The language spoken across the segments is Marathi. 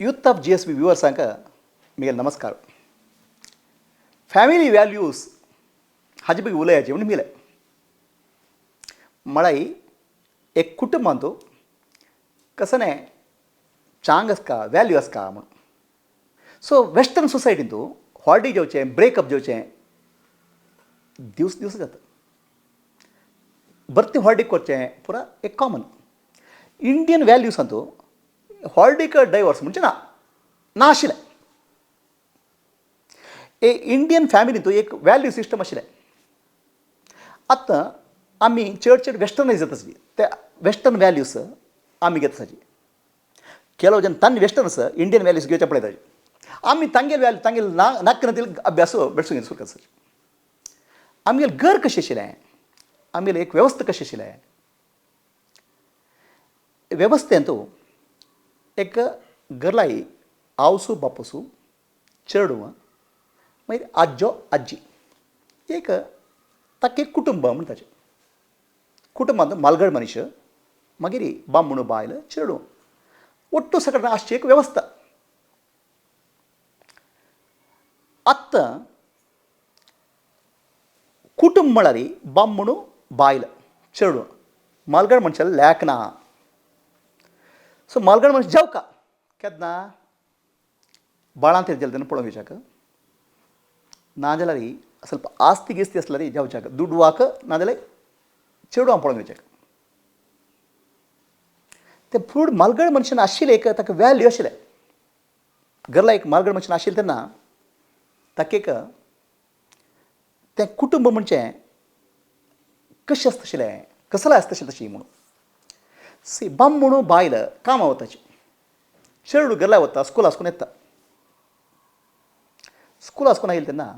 यूथ ऑफ GSB व्यूअर्सांक मिगेल नमस्कार. फॅमिली व्हॅल्यूज हाजे ಬಗ್ಗೆ उलयाचे म्हणजे मिले मलाई एक कुटुंब म्हणतो कसं नाही चांग का व्हॅल्यू अस का म्हणून. सो वेस्टर्न सोसायटींतू हॉलिडे जेवचें ब्रेकअप जेवचें दिवस दिवस जाता. बर्ती हॉलिडे करचें पुरा एक common. Indian values Antu हॉलिडेक diverse म्हणजे ना नाशिल्लें. ए इंडियन फॅमिलींतू एक व्हॅल्यू सिस्टम आशिल्लें. आतां आमी चड वेस्टर्नायज जाता आसली ते वेस्टर्न व्हॅल्यूज आमी घेता आसाची. ಕೆಲವು ಜನ ತನ್ನ ವೆಸ್ಟರ್ನ್ಸ್ ಇಂಡಿಯನ್ ವ್ಯಾಲ್ಯೂಸ್ घेवचे पळयताय. आमी तांगेल व्हॅल्यू तांगेल नाकन अभ्यास बेडसून सुरू करता. आमगेलें घर कशें आशिल्लें, आमगेलें एक वेवस्था कशी आशिल्लें. वेवस्थेंतू एक घरलाई आवसू बापूसू चेडू मागीर आज्जो आजी एक ताका एक कुटुंब म्हणटाचें. कुटुंबांत मालगड मनीस मागीर बामणू बायल चेडू ಒಟ್ಟು ಸಕಟ ಅಷ್ಟೇ एक ವ್ಯವಸ್ಥೆ. ಅತ್ತ ಕುಟುಂಬ ಮಳರಿ ಬಾಮ್ಮುಣು ಬಾಯಿಲ ಚೆಡು ಮಾಲ್ಗಡ ಮನುಷ್ಯಲ್ಲ ಲ್ಯಾಕ್ನಾ. ಸೊ ಮಾಲ್ಗಡ ಮನುಷ್ಯ ಜಾವ್ಕ ಕೆದ್ನಾ ಭಾಳ ಅಂತ ಜಲ್ದಿನ ಪೊಳೋ ವಿಚಾಕ ನಾಜಲರಿ ಸ್ವಲ್ಪ ಆಸ್ತಿ ಗೀಸ್ತಿ ಅಸ್ಲರಿ ಜಾವ್ಚಾಕ ದುಡ್ಡು ವಾಕ ನಾಜಲೆ ಚೆಡು ಪೊಳೋ ವಿಚಾಕ ते फूड मालगड मनशान आशिल्लें एक ताका व्हॅल्यू आशिल्लें. घरला एक मालगड मनशान आशिल्लें तेन्ना ताका एक तें कुटुंब म्हणजे कशें आसता आशिल्लें कसलें आसता आशिल्लें तशी म्हणून. सी बाम म्हणून बायल कामां वताची चेडू घरला वता स्कूल आसकून येता. स्कूल आसकून आयिल्ले तेन्ना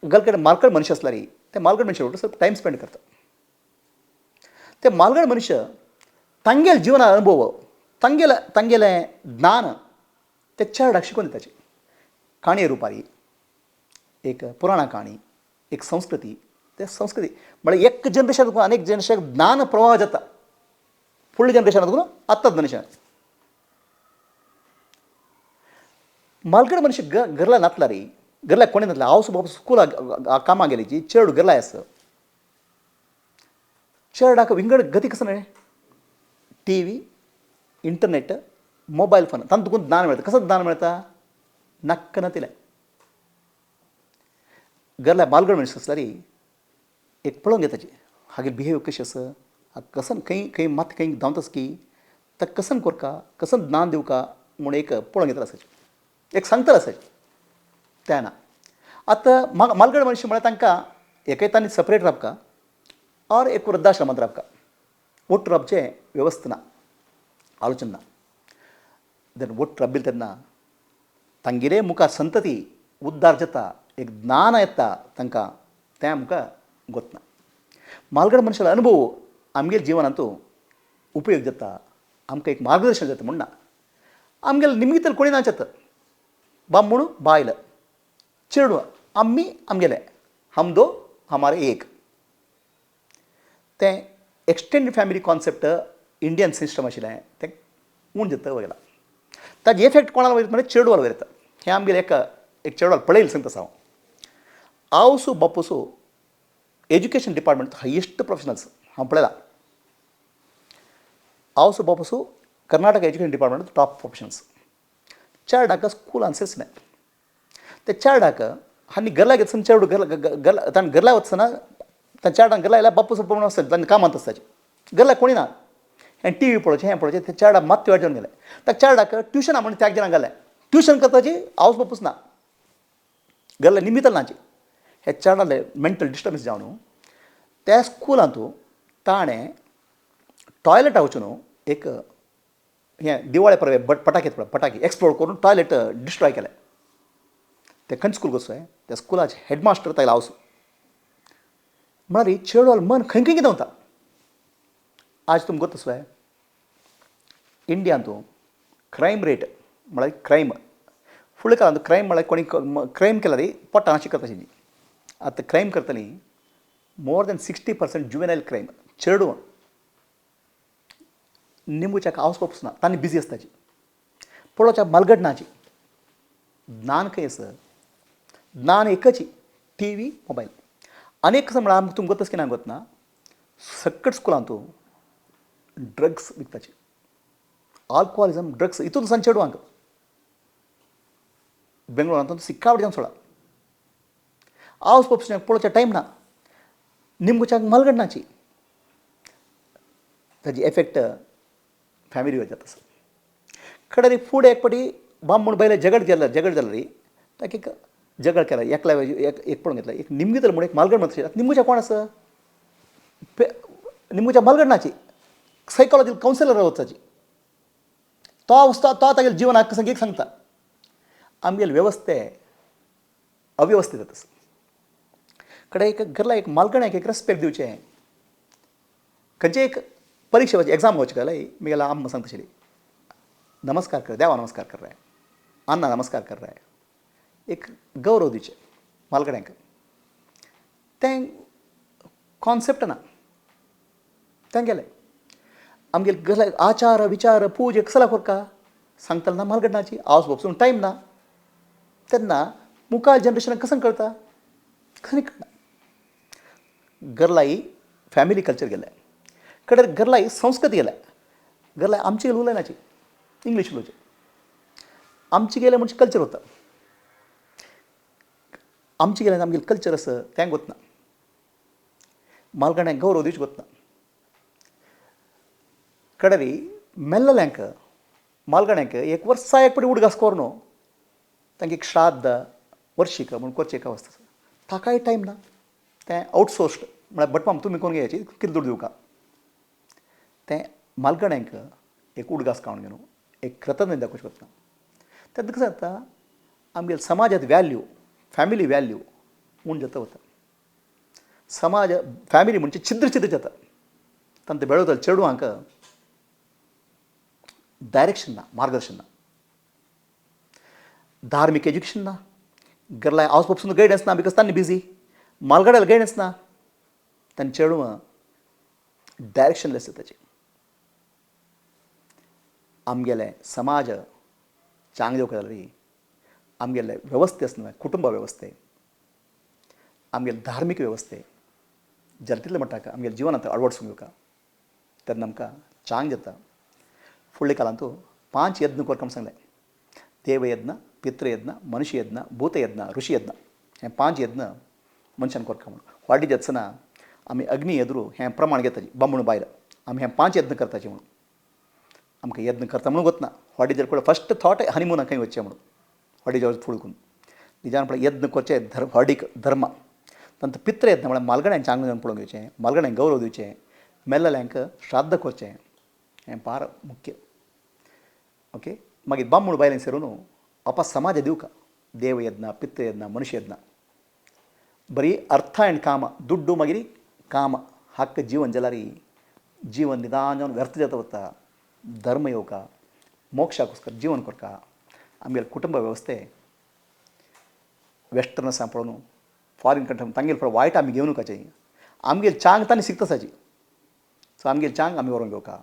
घरा कडेन मालगड मनीस आसला री ते मालगड मनशा वांगडा ಸ್ವಲ್ಪ टायम स्पेंड करता. ते मालगड मनीस तांगेल जीवन अनुभव तांगेलें ज्ञान ते चेडाक शिकून दिताचे. काणये रुपारी एक पुराणा काणी एक संस्कृती ते संस्कृती म्हळ्यार एक जनरेशन अनेक जनरेशन ज्ञान प्रवाह जाता. फुडल्या जनरेशनाक आत्ताच जनरेशन मालगड मनीस घरला नातला री घरला कोणी नातला हांव बाबा स्कूलाक कामाक गेलीची चेडू घरला आसा. चेडाक विंगड गती कसं नाही T V internet mobile phone तांतून ज्ञान मिळतं. कसं ज्ञान मिळता नक्कन तिला घरला मालगड मनीस आसला री एक पळोवंक घेताची हागे बिहेव कशें आसा कसन खंय खंय मात खंय धांवतास की ताका कसन कोरका कसन ज्ञान दिवका म्हूण एक पळोवंक घेतला आसाची एक सांगतलो आसाची. त्या ना आतां मालगड मनीस म्हळ्यार तांकां एकाय तांणी सेपरेट रावका ऑर एक वृद्धाश्रमांत रावका ಒಟ್ಟು ರಬ್ಜೆ ವ್ಯವಸ್ಥೆನ ಆಲೋಚನೆ ಇದನ್ನು ಒಟ್ಟು ರಬ್ಬಿಲ್ तेन्ना तांगेले मुखार संतती उद्धार जाता एक ज्ञान येता तांकां तें आमकां गोतना. मालगड मनशाचो अनुभव आमगेल्या जिवनांतू उपयोग जाता आमकां एक मार्गदर्शन जाता म्हणना. आमगेले निमतान कोणी ना जाता बामणू बायल चेडू आमी आमगेले हम दो हमारे एक तें extended family concept Indian system आशिल्लें तें उण जाता वयला. ताजे इफेक्ट कोणाला वयता म्हणजे चेडवाल वयता. हें आमगेलें एक चेडवाल पळयलें सांगता हांव. आवसू बापूसू एज्युकेशन डिपार्टमेंट हायेस्ट प्रोफेशनल्स हांव पळयलां. आवसू बापूसू Karnataka education department top professionals. चेडाक स्कूलान सेसलें ते चेडाक आनी घरला घेतसन चेडू घरला ताणें घरला वचना ताच्या चेडान घरला आयल्यार बापूस पळोवन आसता ताणें कामांत आसताचें घरला कोणी ना हें टी व्ही पळोवचें हें पळोवचें ते चेडा मात वाट जावन गेलें. ताका चेडाक ट्युशना म्हणून त्याग जावन गेलें. ट्युशन करताची आवस बापूस ना घरला निमितल नाची. हे चेडाले मेंटल डिस्टर्बन्स जावन त्या स्कूलांतू ताणें टॉयलेटा वचून एक हें दिवाळे परवे पटाके पटाके एक्सप्लोर करून टॉयलेट डिस्ट्रॉय केलें. ते खंयचे स्कूल कसो त्या स्कुलाचे हेडमास्टर तायला आवसू म्हळ्यार चेडवाल मन खंय खंय कितें वता. आज तुमकां गोत आसू इंडियांतू क्रायम रेट म्हळ्यार क्रायम फुडल्या काळांत क्रायम म्हळ्यार कोणी क्रायम केला री पोट्टान अशी करता आशिल्ली. आतां क्रायम करतली मोर दॅन 60% जुवेनायल क्रायम चेडू निमूच्याक आवस बापूस ना तांणी बिजी आसताची. पळोवच्या मलगडनाची ज्ञान खंय आसा ज्ञान एकच टी व्ही मोबायल अनेक कसं म्हणा तुमकां तसं कितें गोतना सकट स्कुलांत तूं ड्रग्स विकताचे आल्कोहोलिजम ड्रग्स हितून सावन चेडवांक बेंगलोरांत सिक्कावडी जावन सोडा आवस पक्षांक पळोवच्या टायम ना निमगुच्याक मलगडनाची ताजी एफेक्ट फॅमिलीवर जाता आसा खडे फूड एक पाटी बाम म्हूण बायले झगड जालें रे ताका एक झगड केला एकला एक पळोवन घेतला एक निमगीतल म्हूण एक मालगड म्हणटा निमगुच्या कोण आसा निमगुच्या मलगडनाची सायकोलॉजिकल कावन्सिलर वचपाची तो तागेलें जिवन एक सांगता आमगेले वेवस्थे अव्यवस्थीत जाता आसा कडेन एक घरला एक मालगड्याक एक रेस्पेक्ट दिवचें खंयचे एक परीक्षा वचची एग्जाम वचचे जाल्यार म्हगेल्या आम्मा सांगता आशिल्ली नमस्कार कर देवा नमस्कार कर रहा है अन्ना नमस्कार कर रहा है एक गौरव दिवचें मालगड्यांक तें कॉन्सेप्ट ना तें गेलें आमगेले घरला आचार विचार पूज कसला कोरका सांगताले ना मालगडनाची आवस बोपसून टायम ना तेन्ना मुखार जनरेशनाक कसं कळटा खंय कळना घरलाई फॅमिली कल्चर गेले कडेन घरलाई संस्कृती गेल्या घरलाई आमची गेली उलयनाची इंग्लीश उलोवचें आमची गेले म्हणजे कल्चर वता आमची गेल्यार आमगेलें कल्चर आसा तें वतना मालगड्यांक गौरव दिवचें वतना कडेरी मेल्लल्यांक मालगड्यांक एक वर्सा एक पाटी उडगास कोर न्हू तांकां एक श्राद्ध वर्शीक म्हूण करचें एक अवस्था आसा ताकाय टायम ना तें आउटसोर्स्ड म्हळ्यार भटमाम तुमी कोण घेवची कितें दूड दिवका तें मालगड्यांक एक उडगास कावन घेवन एक कृतज्ञता दाखोवचें वतना तेन्ना कसं जाता आमगेले समाजांत वॅल्यू फॅमिली वॅल्यू उण जाता वता समाज फॅमिली म्हणजे छिद्र छिद्र जाता तांकां बेळवतले चेडवांक डायरेक्शन ना मार्गदर्शन ना धार्मीक एज्युकेशन ना घरला हावस पसून गायडन्स ना बिकॉज तांणी बिजी मालगड्याला गायडन्स ना तांणी चेडवां डायरेक्शनलेस जाताची आमगेले समाज चांग देवका जाल्यार आमगेले वेवस्थे आसना कुटुंब वेवस्थे आमगेले धार्मीक वेवस्थे जाल्या तितले म्हणटा आमगेले जिवनांत अडवडसूंक येवका तेन्ना आमकां चांग जाता फुडल्या काळांत 5 यज्ञ करता म्हूण सांगलें देव यज्ञ पितृ यज्ञ मनुष्य यज्ञ भूत यज्ञ ऋषी यज्ञ हे 5 यज्ञ मनशान करता म्हणून वाटी जेतना आमी अग्नी येदरू हें प्रमाण घेताची बांबूण बायल आमी हे 5 यज्ञ करताचे म्हणून आमकां यज्ञ करता म्हणून वतना वाटी जर फस्ट थॉट हनीमुनाक खंय वचचें म्हणून वाटी जेवण फुडकून निजान पळय यज्ञ करचें हॉडीक धर्म नंतर पितृ यज्ञ म्हळ्यार मालगड्यांक चांगले जावन पळोवंक घेवचें मालगड्यांक गौरव दिवचें मेल्लल्यांक श्राद्ध करचें हें फार मुख्य ओके मागीर बांबूण बायलें सेरून अप्पा समाज दिवका देव यज्ञ पितृ यज्ञ मनुष्य यज्ञ बरी अर्थ आनी काम दुड्डू मागीर काम हक्क जीवन जाल्यार जीवन निदान जावन व्यर्थ जाता वता धर्म येवका मोक्षाकोस्कर जीवन करता आमगेले कुटुंब वेवस्थे वेस्टर्न आसा पळोवन फॉरेन कंट्री तांगेले पळय वायट आमी घेवन वचचें आमगेले चांग तांणी शिकता आसाची सो आमगेले चांग आमी व्हरोंक घेवका